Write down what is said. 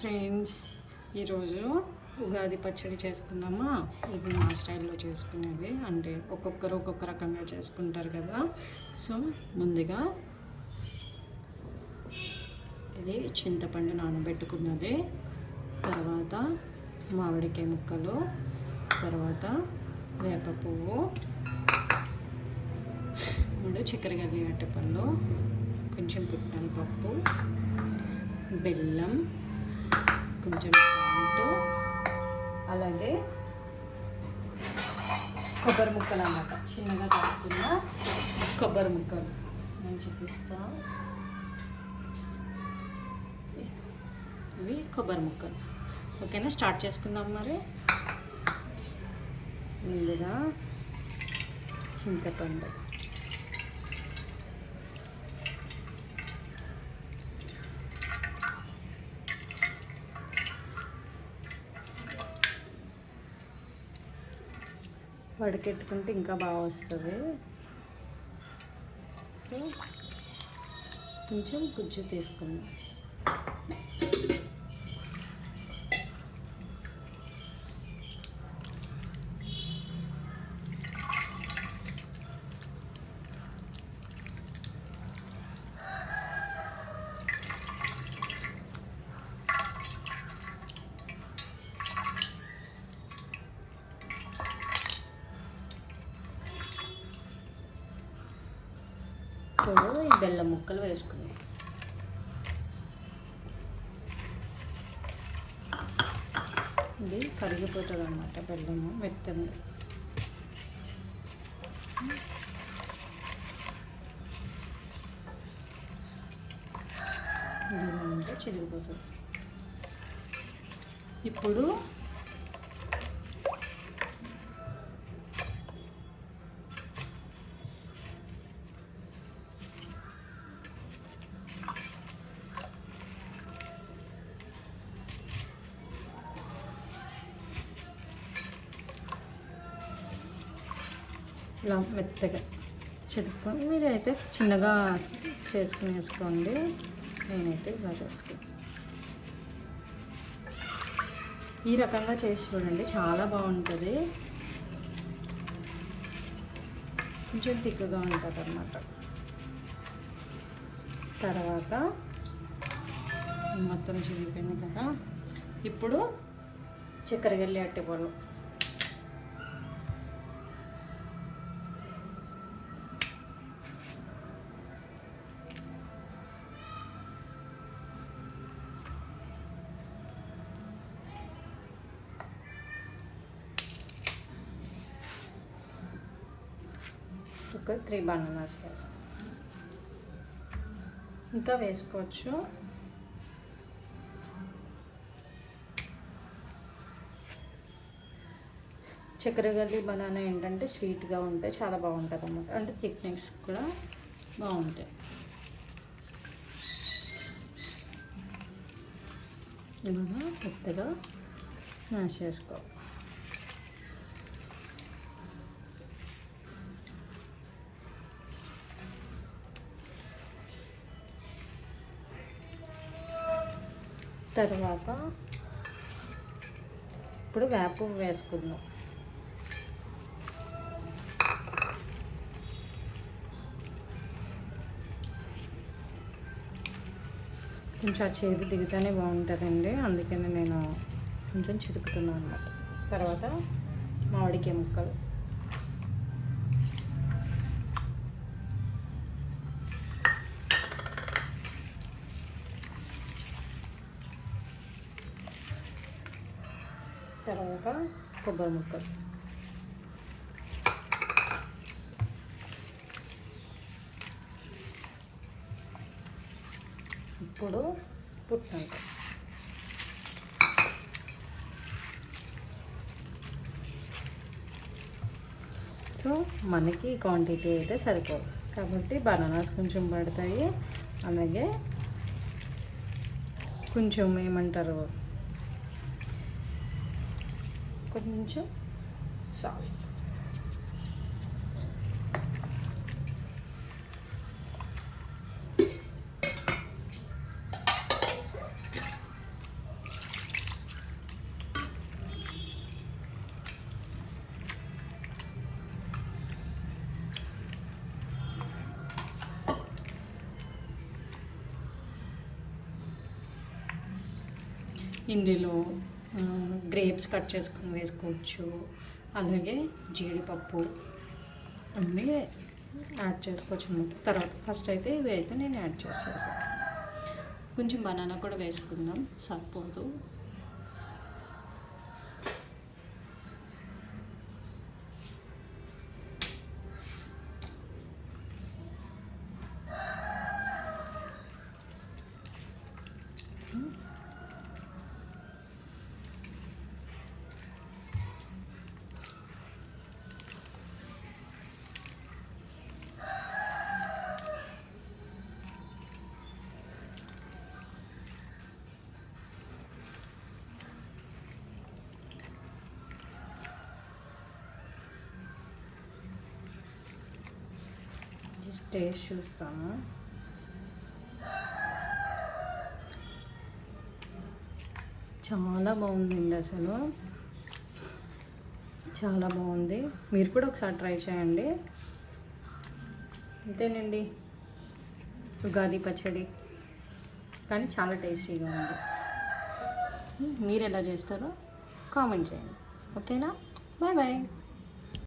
Friends, ఈరోజు ఉగాది పచ్చడి చేసుకుందామా. ఇది మా స్టైల్లో చేసుకునేది, అంటే ఒక్కొక్కరు ఒక్కొక్క రకంగా చేసుకుంటారు కదా. సో ముందుగా ఇది చింతపండు నానబెట్టుకున్నది, తర్వాత మామిడికాయ ముక్కలు, తర్వాత వేప పువ్వు, 3 చక్కెర గడ్డలి అరటిపళ్ళు, కొంచెం పుట్నాల పప్పు, బెల్లం, కొంచెం సాల్ట్, అలాగే కొబ్బరి ముక్కలు అన్నమాట. చిన్నగా తట్టుకున్న కొబ్బరి ముక్కలు నేను చూపిస్తా. ఇవి కొబ్బరి ముక్కలు. ఓకేనా, స్టార్ట్ చేసుకుందాం. మరి ముందుగా చింతపండు, వడకెట్టుకుంటే ఇంకా బాగా వస్తుంది. సో కొంచెం గుజ్జు తీసుకుందాం. ఇప్పుడు ఈ బెల్లం ముక్కలు వేసుకుందాం. ఇది కరిగిపోతుంది అన్నమాట, బెల్లము మెత్తగా. అంటే చిరిగిపోతుంది. ఇప్పుడు ఇలా మెత్తగా చెరుపుకొని, మీరైతే చిన్నగా చేసుకుని వేసుకోండి. నేనైతే ఇలా చేసుకుని ఈ రకంగా చేసి చూడండి, చాలా బాగుంటుంది. కొంచెం తిక్కుగా ఉంటుంది అన్నమాట. తర్వాత మొత్తం చిరిగిపోయింది కదా. ఇప్పుడు చక్కెర గెల్లి అరటిపళ్ళు, ఒక 3 బనానాస్ వేసాం. ఇంకా వేసుకోవచ్చు. చక్కెర గల్లి బనానా ఏంటంటే స్వీట్గా ఉంటే చాలా బాగుంటుంది అన్నమాట, అంటే థిక్నెస్ కూడా బాగుంటాయి. ఇలాగా కొత్తగా మ్యాష్ చేసుకోవాలి. తర్వాత ఇప్పుడు వేప వేసుకుందాం. కొంచెం ఆ చేదు దిగుతానే బాగుంటుందండి, అందుకని నేను కొంచెం చిరుకుతున్నాను అన్నమాట. తర్వాత మామిడికాయ ముక్కలు, తర్వాత కొబ్బరి ముక్కలు, ఇప్పుడు పుట్నాలు. సో మనకి క్వాంటిటీ అయితే సరిపోదు కాబట్టి బనానాస్ కొంచెం పడతాయి, అలాగే కొంచెం ఏమంటారు, కొంచెం సాల్ట్. ఇందులో గ్రేప్స్ కట్ చేసుకొని వేసుకోవచ్చు, అలాగే జీడిపప్పు అన్నీ యాడ్ చేసుకోవచ్చు అనమాట. తర్వాత ఫస్ట్ అయితే ఇవి అయితే నేను యాడ్ చేసేసాను. కొంచెం బనానా కూడా వేసుకుందాం, సరిపోదు. జస్ట్ టేస్ట్ చూస్తాను. చాలా బాగుందండి, అసలు చాలా బాగుంది. మీరు కూడా ఒకసారి ట్రై చేయండి. అంతేనండి, ఉగాది పచ్చడి కానీ చాలా టేస్టీగా ఉంది. మీరు ఎలా చేస్తారో కామెంట్ చేయండి. ఓకేనా? Bye bye.